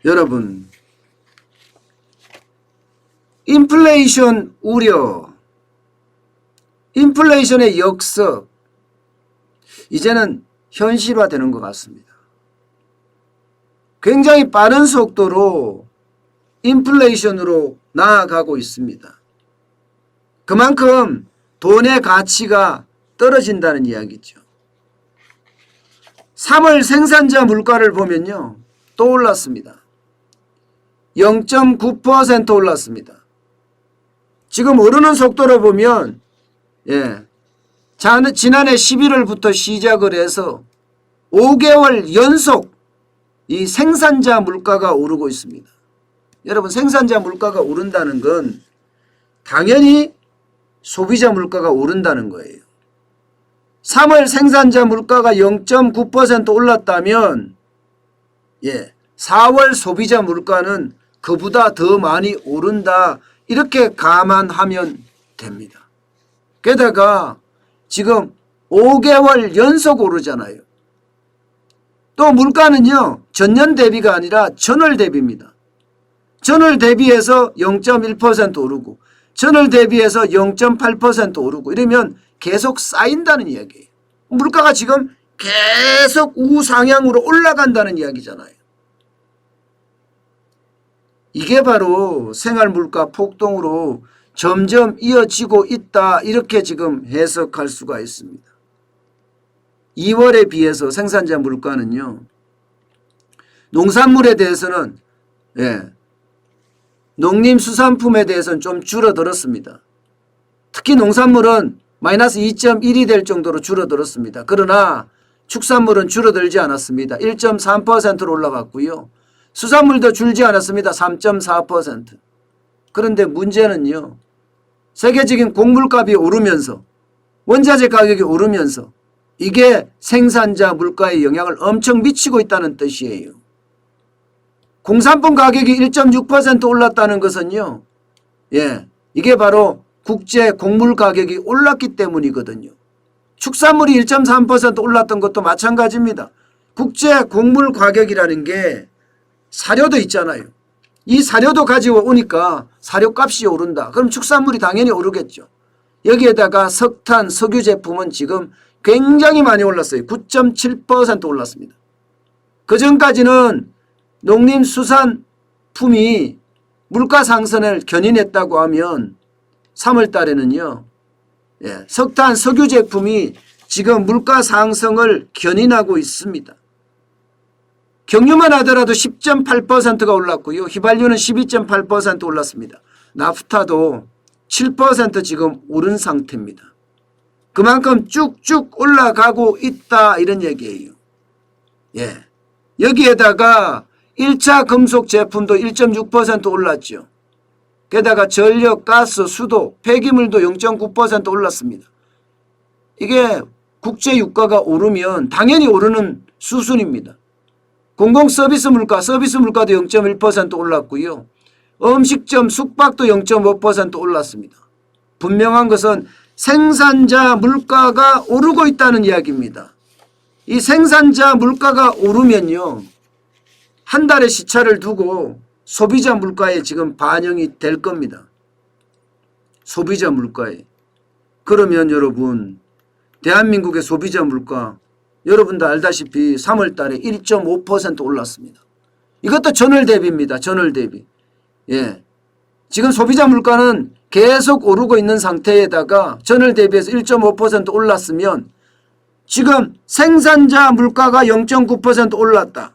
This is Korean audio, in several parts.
여러분, 인플레이션 우려, 인플레이션의 역습, 이제는 현실화되는 것 같습니다. 굉장히 빠른 속도로 인플레이션으로 나아가고 있습니다. 그만큼 돈의 가치가 떨어진다는 이야기죠. 3월 생산자 물가를 보면요, 또 올랐습니다. 0.9% 올랐습니다. 지금 오르는 속도로 보면 지난해 11월부터 시작을 해서 5개월 연속 이 생산자 물가가 오르고 있습니다. 여러분, 생산자 물가가 오른다는 건 당연히 소비자 물가가 오른다는 거예요. 3월 생산자 물가가 0.9% 올랐다면 4월 소비자 물가는 그보다 더 많이 오른다, 이렇게 감안하면 됩니다. 게다가 지금 5개월 연속 오르잖아요. 또 물가는요, 전년 대비가 아니라 전월 대비입니다. 전월 대비해서 0.1% 오르고 전월 대비해서 0.8% 오르고 이러면 계속 쌓인다는 이야기예요. 물가가 지금 계속 우상향으로 올라간다는 이야기잖아요. 이게 바로 생활물가 폭등으로 점점 이어지고 있다, 이렇게 지금 해석할 수가 있습니다. 2월에 비해서 생산자 물가는요, 농산물에 대해서는 농림수산품에 대해서는 좀 줄어들었습니다. 특히 농산물은 마이너스 2.1이 될 정도로 줄어들었습니다. 그러나 축산물은 줄어들지 않았습니다. 1.3%로 올라갔고요. 수산물도 줄지 않았습니다. 3.4%. 그런데 문제는요, 세계적인 곡물값이 오르면서 원자재 가격이 오르면서 이게 생산자 물가에 영향을 엄청 미치고 있다는 뜻이에요. 공산품 가격이 1.6% 올랐다는 것은요, 이게 바로 국제 곡물 가격이 올랐기 때문이거든요. 축산물이 1.3% 올랐던 것도 마찬가지입니다. 국제 곡물 가격이라는 게 사료도 있잖아요. 이 사료도 가지고 오니까 사료값이 오른다. 그럼 축산물이 당연히 오르겠죠. 여기에다가 석탄, 석유 제품은 지금 굉장히 많이 올랐어요. 9.7% 올랐습니다. 그전까지는 농림수산품이 물가 상승을 견인했다고 하면 3월 달에는요, 석탄, 석유 제품이 지금 물가 상승을 견인하고 있습니다. 경유만 하더라도 10.8%가 올랐고요. 휘발유는 12.8% 올랐습니다. 나프타도 7% 지금 오른 상태입니다. 그만큼 쭉쭉 올라가고 있다, 이런 얘기예요. 여기에다가 1차 금속 제품도 1.6% 올랐죠. 게다가 전력, 가스, 수도, 폐기물도 0.9% 올랐습니다. 이게 국제 유가가 오르면 당연히 오르는 수순입니다. 공공 서비스 물가도 0.1% 올랐고요. 음식점, 숙박도 0.5% 올랐습니다. 분명한 것은 생산자 물가가 오르고 있다는 이야기입니다. 이 생산자 물가가 오르면요, 한 달의 시차를 두고 소비자 물가에 지금 반영이 될 겁니다. 소비자 물가에. 그러면 여러분, 대한민국의 소비자 물가, 여러분도 알다시피 3월 달에 1.5% 올랐습니다. 이것도 전월 대비입니다. 전월 대비. 지금 소비자 물가는 계속 오르고 있는 상태에다가 전월 대비해서 1.5% 올랐으면 지금 생산자 물가가 0.9% 올랐다.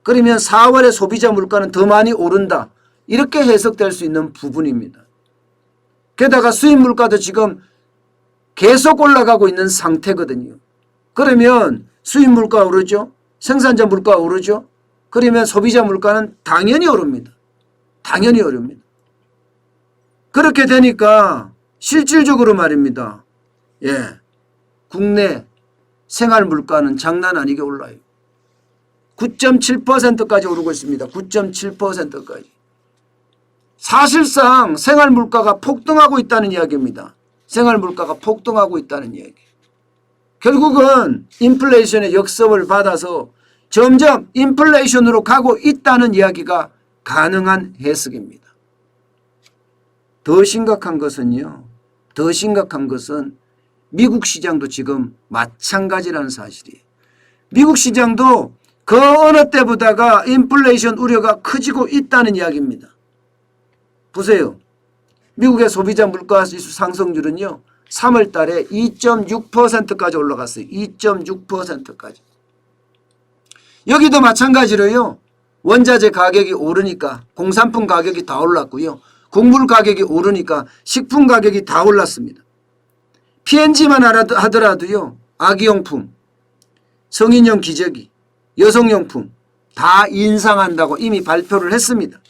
그러면 4월에 소비자 물가는 더 많이 오른다. 이렇게 해석될 수 있는 부분입니다. 게다가 수입 물가도 지금 계속 올라가고 있는 상태거든요. 그러면 수입 물가 오르죠. 생산자 물가 오르죠. 그러면 소비자 물가는 당연히 오릅니다. 당연히 오릅니다. 그렇게 되니까 실질적으로 말입니다. 국내 생활 물가는 장난 아니게 올라요. 9.7%까지 오르고 있습니다. 9.7%까지. 사실상 생활 물가가 폭등하고 있다는 이야기입니다. 생활 물가가 폭등하고 있다는 이야기. 결국은 인플레이션의 역습을 받아서 점점 인플레이션으로 가고 있다는 이야기가 가능한 해석입니다. 더 심각한 것은요. 더 심각한 것은 미국 시장도 지금 마찬가지라는 사실이에요. 미국 시장도 그 어느 때보다가 인플레이션 우려가 커지고 있다는 이야기입니다. 보세요. 미국의 소비자 물가지수 상승률은요. 3월 달에 2.6%까지 올라갔어요. 2.6%까지. 여기도 마찬가지로요. 원자재 가격이 오르니까 공산품 가격이 다 올랐고요. 곡물 가격이 오르니까 식품 가격이 다 올랐습니다. P&G만 하더라도요. 아기용품, 성인용 기저귀, 여성용품 다 인상한다고 이미 발표를 했습니다.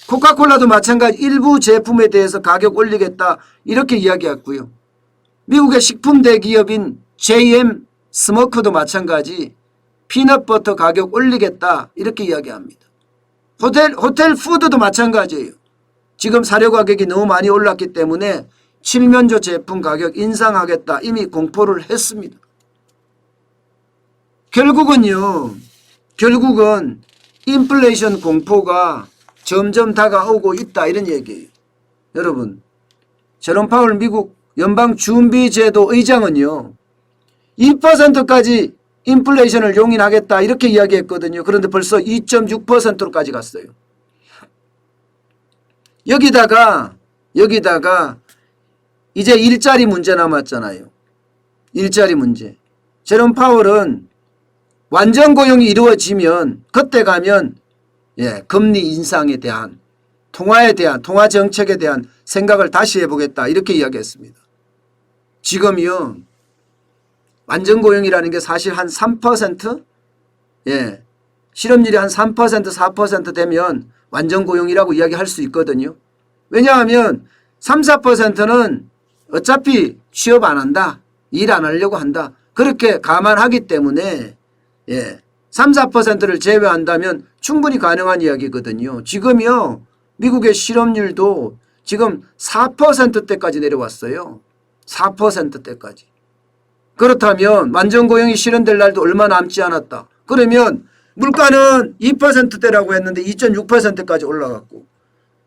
코카콜라도 마찬가지 일부 제품에 대해서 가격 올리겠다 이렇게 이야기했고요. 미국의 식품 대기업인 JM 스모크도 마찬가지 피넛버터 가격 올리겠다 이렇게 이야기합니다. 호텔 푸드도 마찬가지예요. 지금 사료 가격이 너무 많이 올랐기 때문에 칠면조 제품 가격 인상하겠다 이미 공포를 했습니다. 결국은 인플레이션 공포가 점점 다가오고 있다 이런 얘기예요. 여러분, 제롬 파월 미국 연방준비제도 의장은요. 2%까지 인플레이션을 용인하겠다 이렇게 이야기했거든요. 그런데 벌써 2.6%로까지 갔어요. 여기다가 이제 일자리 문제 남았잖아요. 일자리 문제. 제롬 파월은 완전 고용이 이루어지면 그때 가면 금리 인상에 대한 통화 정책에 대한 생각을 다시 해보겠다 이렇게 이야기했습니다. 지금요. 완전 고용이라는 게 사실 한 3%? 실업률이 한 3% 4% 되면 완전 고용이라고 이야기할 수 있거든요. 왜냐하면 3, 4%는 어차피 취업 안 한다. 일 안 하려고 한다. 그렇게 감안하기 때문에 3, 4%를 제외한다면 충분히 가능한 이야기거든요. 지금요. 미국의 실업률도 지금 4%대까지 내려왔어요. 4%대까지. 그렇다면 완전 고용이 실현될 날도 얼마 남지 않았다. 그러면 물가는 2%대라고 했는데 2.6%까지 올라갔고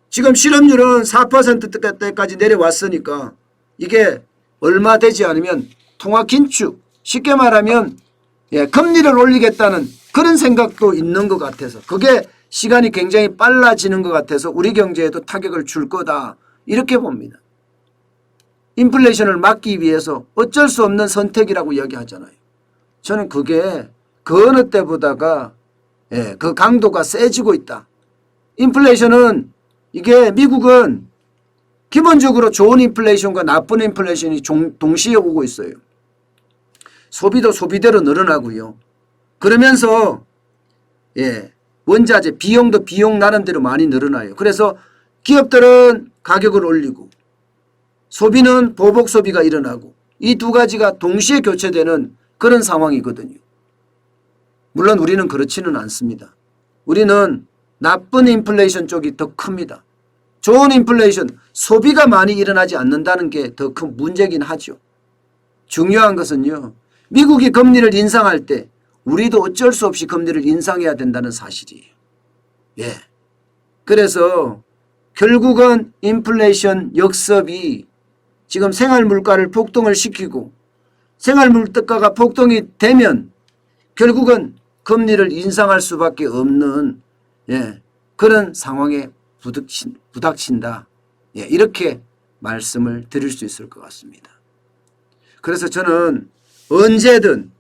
지금 실업률은 4%대까지 내려왔으니까 이게 얼마 되지 않으면 통화 긴축, 쉽게 말하면 금리를 올리겠다는 그런 생각도 있는 것 같아서 그게 시간이 굉장히 빨라지는 것 같아서 우리 경제에도 타격을 줄 거다 이렇게 봅니다. 인플레이션을 막기 위해서 어쩔 수 없는 선택이라고 이야기하잖아요. 저는 그게 그 어느 때보다가 그 강도가 세지고 있다. 인플레이션은 이게 미국은 기본적으로 좋은 인플레이션과 나쁜 인플레이션이 동시에 오고 있어요. 소비도 소비대로 늘어나고요. 그러면서 원자재 비용도 비용 나름대로 많이 늘어나요. 그래서 기업들은 가격을 올리고 소비는 보복 소비가 일어나고 이 두 가지가 동시에 교체되는 그런 상황이거든요. 물론 우리는 그렇지는 않습니다. 우리는 나쁜 인플레이션 쪽이 더 큽니다. 좋은 인플레이션, 소비가 많이 일어나지 않는다는 게 더 큰 문제긴 하죠. 중요한 것은요. 미국이 금리를 인상할 때 우리도 어쩔 수 없이 금리를 인상해야 된다는 사실이에요. 그래서 결국은 인플레이션 역습이 지금 생활물가를 폭등을 시키고 생활물가가 폭등이 되면 결국은 금리를 인상할 수밖에 없는 그런 상황에 부닥친다. 이렇게 말씀을 드릴 수 있을 것 같습니다. 그래서 저는 언제든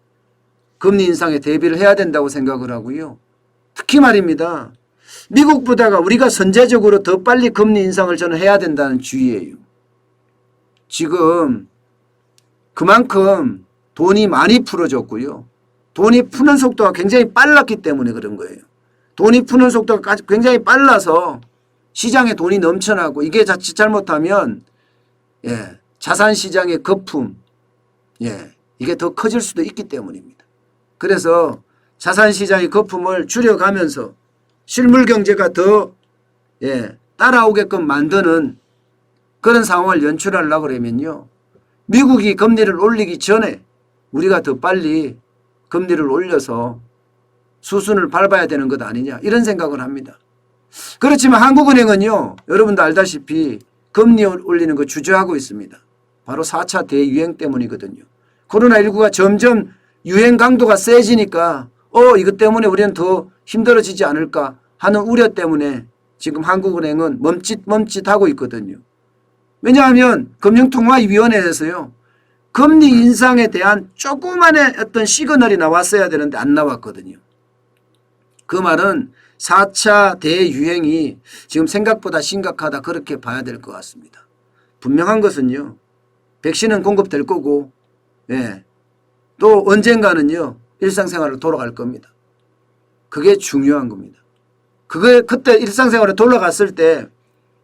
금리 인상에 대비를 해야 된다고 생각을 하고요. 특히 말입니다. 미국보다가 우리가 선제적으로 더 빨리 금리 인상을 저는 해야 된다는 주의예요. 지금 그만큼 돈이 많이 풀어졌고요. 돈이 푸는 속도가 굉장히 빨랐기 때문에 그런 거예요. 돈이 푸는 속도가 굉장히 빨라서 시장에 돈이 넘쳐나고 이게 자칫 잘못하면 자산시장의 거품 이게 더 커질 수도 있기 때문입니다. 그래서 자산시장의 거품을 줄여가면서 실물경제가 더 따라오게끔 만드는 그런 상황을 연출하려고 그러면요. 미국이 금리를 올리기 전에 우리가 더 빨리 금리를 올려서 수순을 밟아야 되는 것 아니냐 이런 생각을 합니다. 그렇지만 한국은행은요. 여러분도 알다시피 금리 올리는 거 주저하고 있습니다. 바로 4차 대유행 때문이거든요. 코로나19가 점점 유행 강도가 세지니까 이것 때문에 우리는 더 힘들어지지 않을까 하는 우려 때문에 지금 한국은행은 멈칫멈칫하고 있거든요. 왜냐하면 금융통화위원회에서요. 금리 인상에 대한 조그만의 어떤 시그널이 나왔어야 되는데 안 나왔거든요. 그 말은 4차 대유행이 지금 생각보다 심각하다 그렇게 봐야 될 것 같습니다. 분명한 것은요. 백신은 공급될 거고 또 언젠가는요. 일상생활로 돌아갈 겁니다. 그게 중요한 겁니다. 그때 일상생활에 돌아갔을 때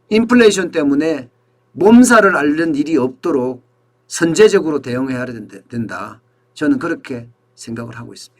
인플레이션 때문에 몸살을 앓는 일이 없도록 선제적으로 대응해야 된다. 저는 그렇게 생각을 하고 있습니다.